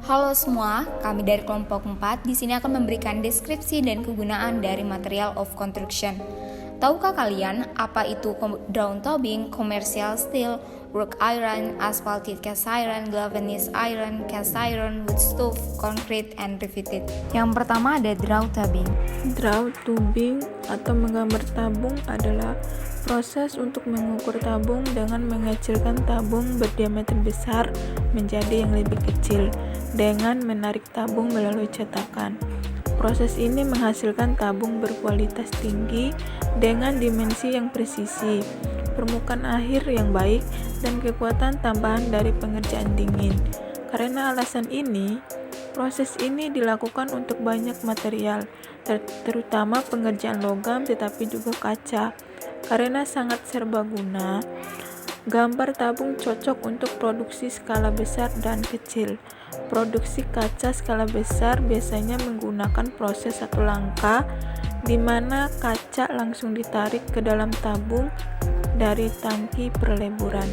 Halo semua, kami dari kelompok 4 di sini akan memberikan deskripsi dan kegunaan dari material of construction. Tahukah kalian apa itu down tubing, commercial steel, work iron, asphalted cast iron, galvanized iron, cast iron, wood stove, concrete, and riveted? Yang pertama ada draw tubing. Draw tubing atau menggambar tabung adalah proses untuk mengukur tabung dengan mengecilkan tabung berdiameter besar menjadi yang lebih kecil dengan menarik tabung melalui cetakan. Proses ini menghasilkan tabung berkualitas tinggi dengan dimensi yang presisi, permukaan akhir yang baik, dan kekuatan tambahan dari pengerjaan dingin. Karena alasan ini, proses ini dilakukan untuk banyak material, terutama pengerjaan logam tetapi juga kaca. Karena sangat serbaguna, gambar tabung cocok untuk produksi skala besar dan kecil. Produksi kaca skala besar biasanya menggunakan proses satu langkah, di mana kaca langsung ditarik ke dalam tabung dari tangki perleburan.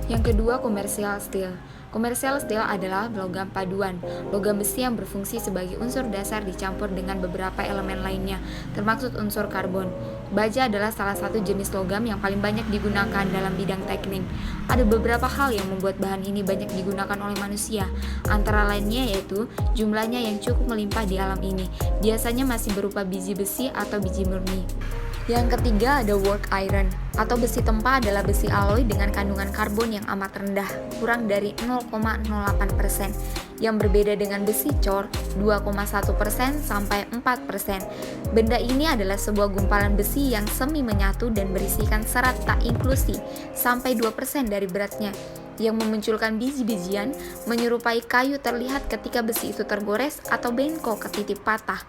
Yang kedua, commercial steel. Commercial steel adalah logam paduan, logam besi yang berfungsi sebagai unsur dasar dicampur dengan beberapa elemen lainnya, termasuk unsur karbon. Baja adalah salah satu jenis logam yang paling banyak digunakan dalam bidang teknik. Ada beberapa hal yang membuat bahan ini banyak digunakan oleh manusia, antara lainnya yaitu jumlahnya yang cukup melimpah di alam ini, biasanya masih berupa biji besi atau biji murni. Yang ketiga ada work iron, atau besi tempa adalah besi alloy dengan kandungan karbon yang amat rendah, kurang dari 0,08%, yang berbeda dengan besi cor 2,1% sampai 4%. Benda ini adalah sebuah gumpalan besi yang semi menyatu dan berisikan serat tak inklusi sampai 2% dari beratnya, yang memunculkan biji-bijian menyerupai kayu terlihat ketika besi itu tergores atau bengkok ke titik patah.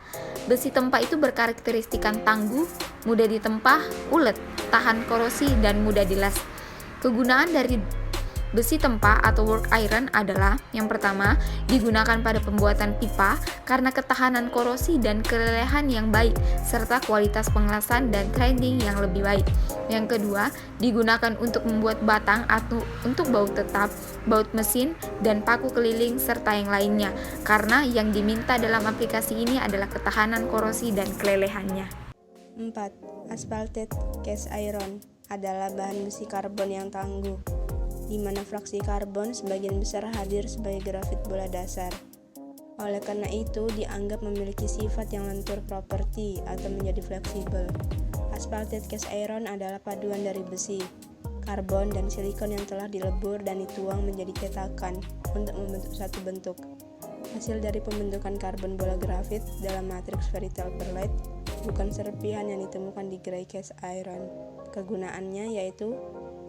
Besi tempa itu berkarakteristikan tangguh, mudah ditempa, ulet, tahan korosi, dan mudah dilas. Kegunaan dari besi tempa atau work iron adalah yang pertama, digunakan pada pembuatan pipa karena ketahanan korosi dan kelelehan yang baik serta kualitas pengelasan dan grinding yang lebih baik. Yang kedua, digunakan untuk membuat batang atau untuk baut tetap, baut mesin, dan paku keliling serta yang lainnya karena yang diminta dalam aplikasi ini adalah ketahanan korosi dan kelelehannya. 4. Asphalted cast iron adalah bahan besi karbon yang tangguh, di mana fraksi karbon sebagian besar hadir sebagai grafit bola dasar. Oleh karena itu, dianggap memiliki sifat yang lentur properti atau menjadi fleksibel. Asphalted cast iron adalah paduan dari besi, karbon, dan silikon yang telah dilebur dan dituang menjadi cetakan untuk membentuk satu bentuk. Hasil dari pembentukan karbon bola grafit dalam matriks veritel perlite bukan serpihan yang ditemukan di gray cast iron. Kegunaannya yaitu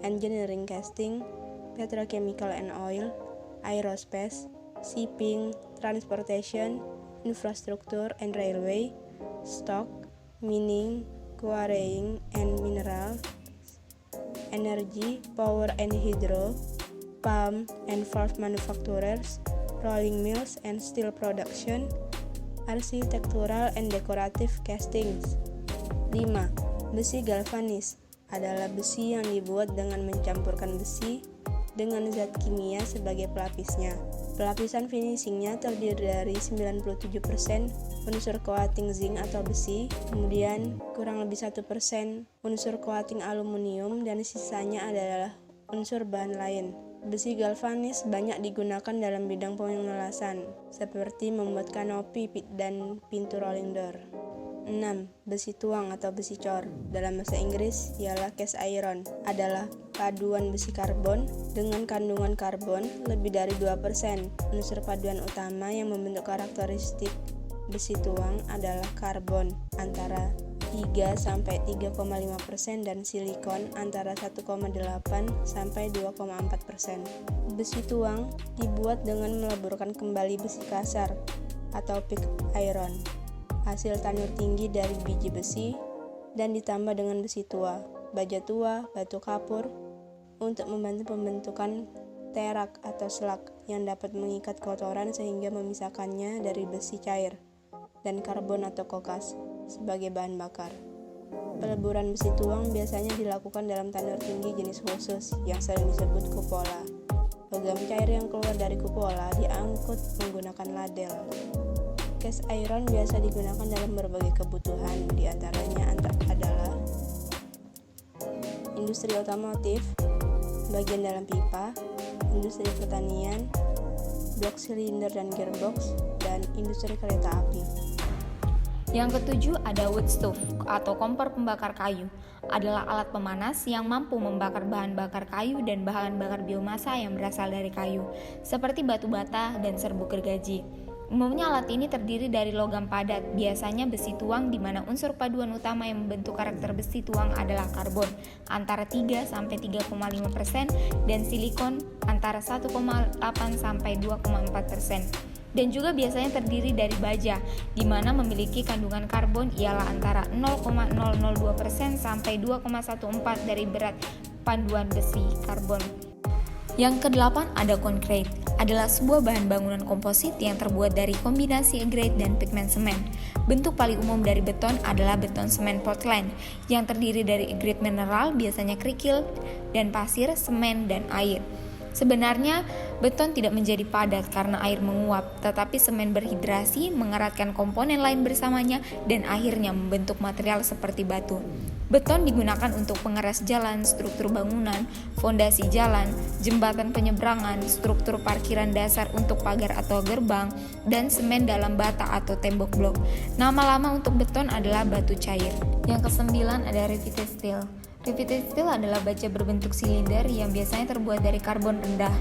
engineering casting, petrochemical and oil, aerospace, shipping, transportation, infrastructure and railway, stock, mining, quarrying and mineral, energy, power and hydro, pump and valve manufacturers, rolling mills and steel production, architectural and decorative castings. 5. Besi galvanis adalah besi yang dibuat dengan mencampurkan besi dengan zat kimia sebagai pelapisnya. Pelapisan finishingnya terdiri dari 97% unsur coating zinc atau besi, kemudian kurang lebih 1% unsur coating aluminium, dan sisanya adalah unsur bahan lain. Besi galvanis banyak digunakan dalam bidang pengelasan, seperti membuat kanopi dan pintu rolling door. 6. Besi tuang atau besi cor, dalam bahasa Inggris ialah cast iron, adalah paduan besi karbon dengan kandungan karbon lebih dari 2%. Unsur paduan utama yang membentuk karakteristik besi tuang adalah karbon antara 3-3,5% dan silikon antara 1,8 sampai 2,4%. Besi tuang dibuat dengan meleburkan kembali besi kasar atau pig iron, hasil tanur tinggi dari biji besi, dan ditambah dengan besi tua, baja tua, batu kapur untuk membantu pembentukan terak atau slug yang dapat mengikat kotoran sehingga memisahkannya dari besi cair, dan karbon atau kokas sebagai bahan bakar. Peleburan besi tuang biasanya dilakukan dalam tanur tinggi jenis khusus yang sering disebut kupola. Logam cair yang keluar dari kupola diangkut menggunakan ladel. Cast iron biasa digunakan dalam berbagai kebutuhan, diantaranya adalah industri otomotif, bagian dalam pipa, industri pertanian, blok silinder dan gearbox, dan industri kereta api. Yang ketujuh ada wood stove atau kompor pembakar kayu. Adalah alat pemanas yang mampu membakar bahan bakar kayu dan bahan bakar biomasa yang berasal dari kayu, seperti batu bata dan serbuk gergaji. Umumnya alat ini terdiri dari logam padat, biasanya besi tuang, di mana unsur paduan utama yang membentuk karakter besi tuang adalah karbon antara 3-3,5% dan silikon antara 1,8-2,4%. Dan juga biasanya terdiri dari baja, di mana memiliki kandungan karbon ialah antara 0,002% sampai 2,14% dari berat panduan besi karbon. Yang kedelapan ada concrete, adalah sebuah bahan bangunan komposit yang terbuat dari kombinasi aggregate dan pigmen semen. Bentuk paling umum dari beton adalah beton semen Portland, yang terdiri dari aggregate mineral, biasanya kerikil, dan pasir, semen, dan air. Sebenarnya, beton tidak menjadi padat karena air menguap, tetapi semen berhidrasi, mengeratkan komponen lain bersamanya, dan akhirnya membentuk material seperti batu. Beton digunakan untuk pengeras jalan, struktur bangunan, fondasi jalan, jembatan penyeberangan, struktur parkiran dasar untuk pagar atau gerbang, dan semen dalam bata atau tembok blok. Nama lama untuk beton adalah batu cair. Yang kesembilan ada riveted steel. Riveted steel adalah baja berbentuk silinder yang biasanya terbuat dari karbon rendah,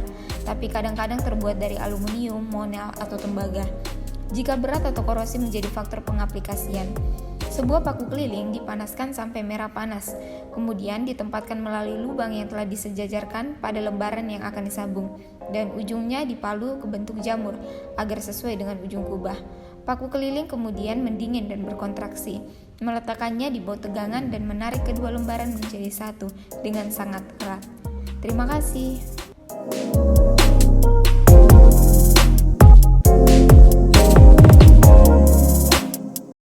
tapi kadang-kadang terbuat dari aluminium, monel, atau tembaga. Jika berat atau korosi menjadi faktor pengaplikasian, sebuah paku keliling dipanaskan sampai merah panas, kemudian ditempatkan melalui lubang yang telah disejajarkan pada lembaran yang akan disambung, dan ujungnya dipalu ke bentuk jamur agar sesuai dengan ujung kubah. Paku keliling kemudian mendingin dan berkontraksi, meletakkannya di bawah tegangan dan menarik kedua lembaran menjadi satu dengan sangat erat. Terima kasih.